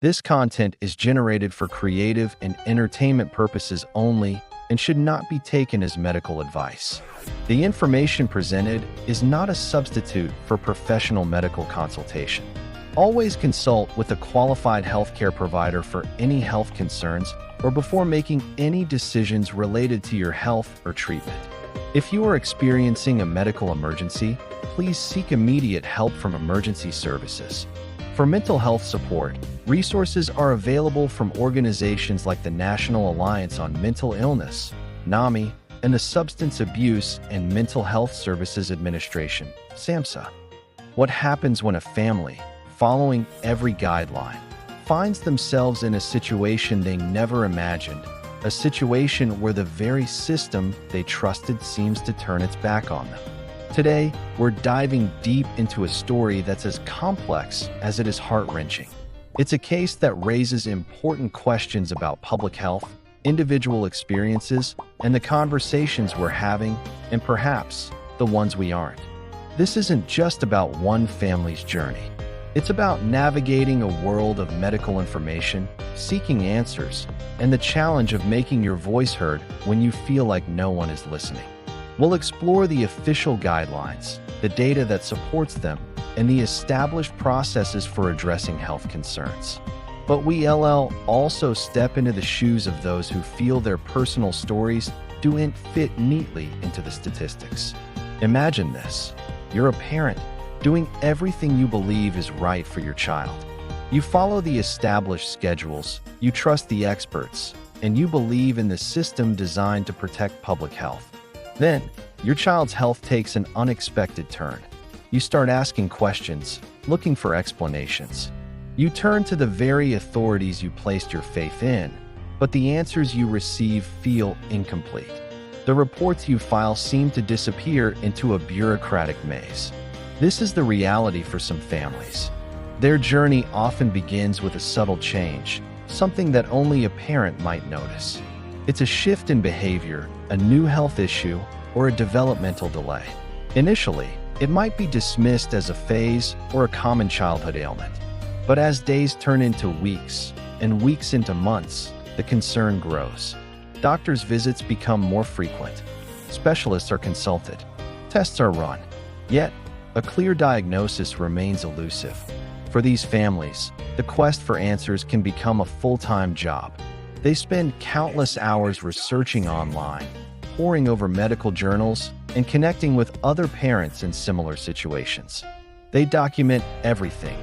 This content is generated for creative and entertainment purposes only and should not be taken as medical advice. The information presented is not a substitute for professional medical consultation. Always consult with a qualified healthcare provider for any health concerns or before making any decisions related to your health or treatment. If you are experiencing a medical emergency, please seek immediate help from emergency services. For mental health support, resources are available from organizations like the National Alliance on Mental Illness, NAMI, and the Substance Abuse and Mental Health Services Administration, SAMHSA. What happens when a family, following every guideline, finds themselves in a situation they never imagined, a situation where the very system they trusted seems to turn its back on them? Today, we're diving deep into a story that's as complex as it is heart-wrenching. It's a case that raises important questions about public health, individual experiences, and the conversations we're having, and perhaps the ones we aren't. This isn't just about one family's journey. It's about navigating a world of medical information, seeking answers, and the challenge of making your voice heard when you feel like no one is listening. We'll explore the official guidelines, the data that supports them, and the established processes for addressing health concerns. But we'll also step into the shoes of those who feel their personal stories don't fit neatly into the statistics. Imagine this. You're a parent doing everything you believe is right for your child. You follow the established schedules, you trust the experts, and you believe in the system designed to protect public health. Then, your child's health takes an unexpected turn. You start asking questions, looking for explanations. You turn to the very authorities you placed your faith in, but the answers you receive feel incomplete. The reports you file seem to disappear into a bureaucratic maze. This is the reality for some families. Their journey often begins with a subtle change, something that only a parent might notice. It's a shift in behavior, a new health issue, or a developmental delay. Initially, it might be dismissed as a phase or a common childhood ailment. But as days turn into weeks, and weeks into months, the concern grows. Doctors' visits become more frequent. Specialists are consulted. Tests are run. Yet, a clear diagnosis remains elusive. For these families, the quest for answers can become a full-time job. They spend countless hours researching online, poring over medical journals, and connecting with other parents in similar situations. They document everything,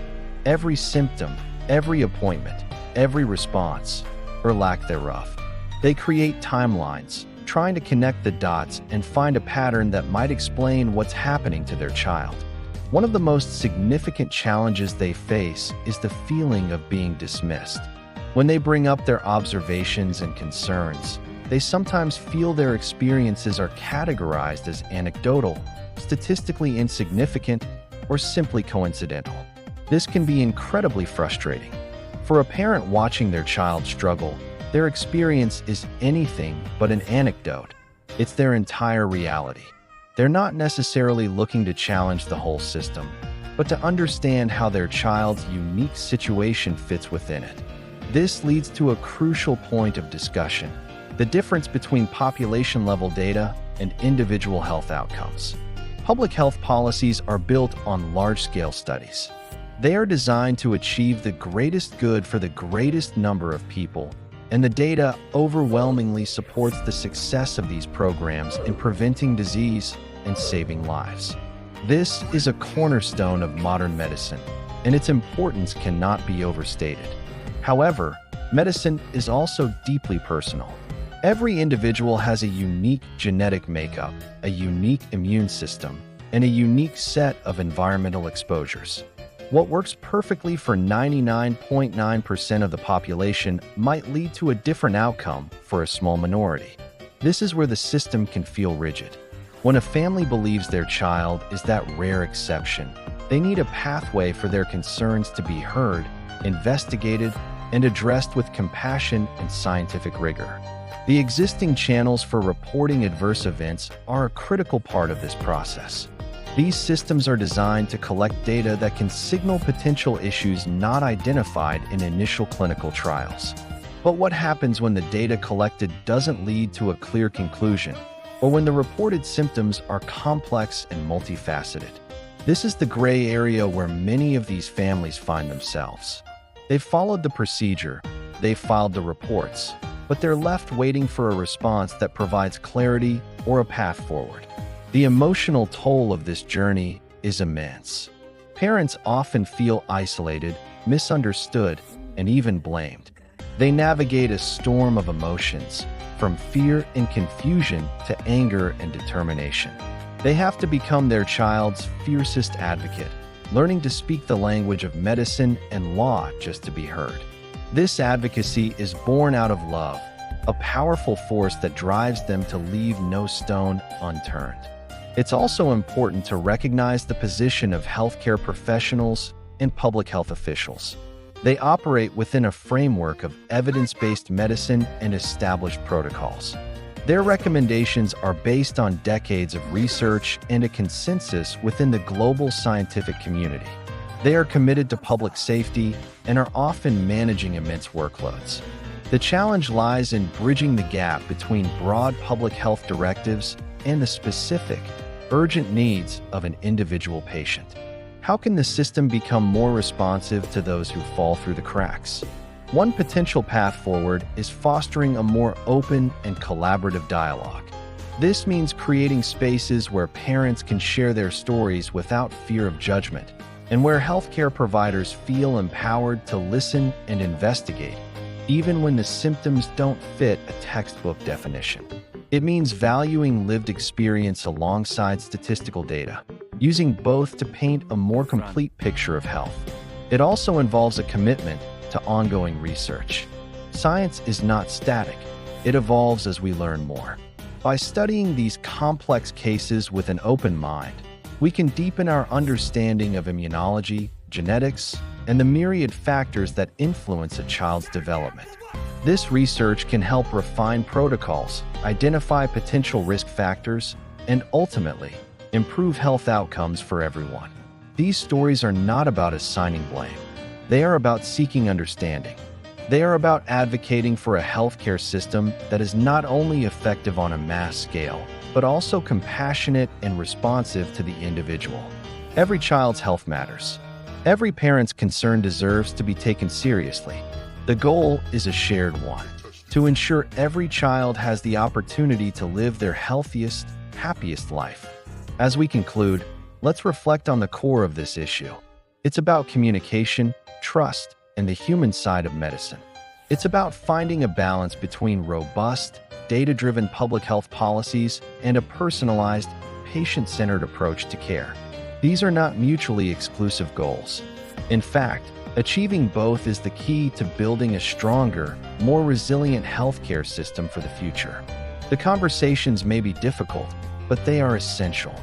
every symptom, every appointment, every response, or lack thereof. They create timelines, trying to connect the dots and find a pattern that might explain what's happening to their child. One of the most significant challenges they face is the feeling of being dismissed. When they bring up their observations and concerns, they sometimes feel their experiences are categorized as anecdotal, statistically insignificant, or simply coincidental. This can be incredibly frustrating. For a parent watching their child struggle, their experience is anything but an anecdote. It's their entire reality. They're not necessarily looking to challenge the whole system, but to understand how their child's unique situation fits within it. This leads to a crucial point of discussion: the difference between population-level data and individual health outcomes. Public health policies are built on large-scale studies. They are designed to achieve the greatest good for the greatest number of people, and the data overwhelmingly supports the success of these programs in preventing disease and saving lives. This is a cornerstone of modern medicine, and its importance cannot be overstated. However, medicine is also deeply personal. Every individual has a unique genetic makeup, a unique immune system, and a unique set of environmental exposures. What works perfectly for 99.9% of the population might lead to a different outcome for a small minority. This is where the system can feel rigid. When a family believes their child is that rare exception, they need a pathway for their concerns to be heard, investigated, and addressed with compassion and scientific rigor. The existing channels for reporting adverse events are a critical part of this process. These systems are designed to collect data that can signal potential issues not identified in initial clinical trials. But what happens when the data collected doesn't lead to a clear conclusion, or when the reported symptoms are complex and multifaceted? This is the gray area where many of these families find themselves. They've followed the procedure, they've filed the reports, but they're left waiting for a response that provides clarity or a path forward. The emotional toll of this journey is immense. Parents often feel isolated, misunderstood, and even blamed. They navigate a storm of emotions, from fear and confusion to anger and determination. They have to become their child's fiercest advocate, learning to speak the language of medicine and law just to be heard. This advocacy is born out of love, a powerful force that drives them to leave no stone unturned. It's also important to recognize the position of healthcare professionals and public health officials. They operate within a framework of evidence-based medicine and established protocols. Their recommendations are based on decades of research and a consensus within the global scientific community. They are committed to public safety and are often managing immense workloads. The challenge lies in bridging the gap between broad public health directives and the specific, urgent needs of an individual patient. How can the system become more responsive to those who fall through the cracks? One potential path forward is fostering a more open and collaborative dialogue. This means creating spaces where parents can share their stories without fear of judgment, and where healthcare providers feel empowered to listen and investigate, even when the symptoms don't fit a textbook definition. It means valuing lived experience alongside statistical data, using both to paint a more complete picture of health. It also involves a commitment to ongoing research. Science is not static. It evolves as we learn more. By studying these complex cases with an open mind, we can deepen our understanding of immunology, genetics, and the myriad factors that influence a child's development. This research can help refine protocols, identify potential risk factors, and ultimately, improve health outcomes for everyone. These stories are not about assigning blame. They are about seeking understanding. They are about advocating for a healthcare system that is not only effective on a mass scale, but also compassionate and responsive to the individual. Every child's health matters. Every parent's concern deserves to be taken seriously. The goal is a shared one: to ensure every child has the opportunity to live their healthiest, happiest life. As we conclude, let's reflect on the core of this issue. It's about communication, trust, and the human side of medicine. It's about finding a balance between robust, data-driven public health policies and a personalized, patient-centered approach to care. These are not mutually exclusive goals. In fact, achieving both is the key to building a stronger, more resilient healthcare system for the future. The conversations may be difficult, but they are essential.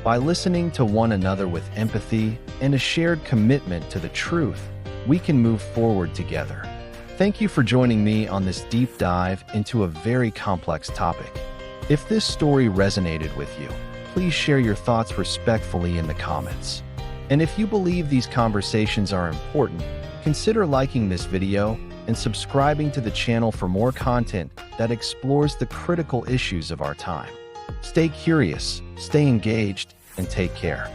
By listening to one another with empathy and a shared commitment to the truth, we can move forward together. Thank you for joining me on this deep dive into a very complex topic. If this story resonated with you, please share your thoughts respectfully in the comments. And if you believe these conversations are important, consider liking this video and subscribing to the channel for more content that explores the critical issues of our time. Stay curious, stay engaged, and take care.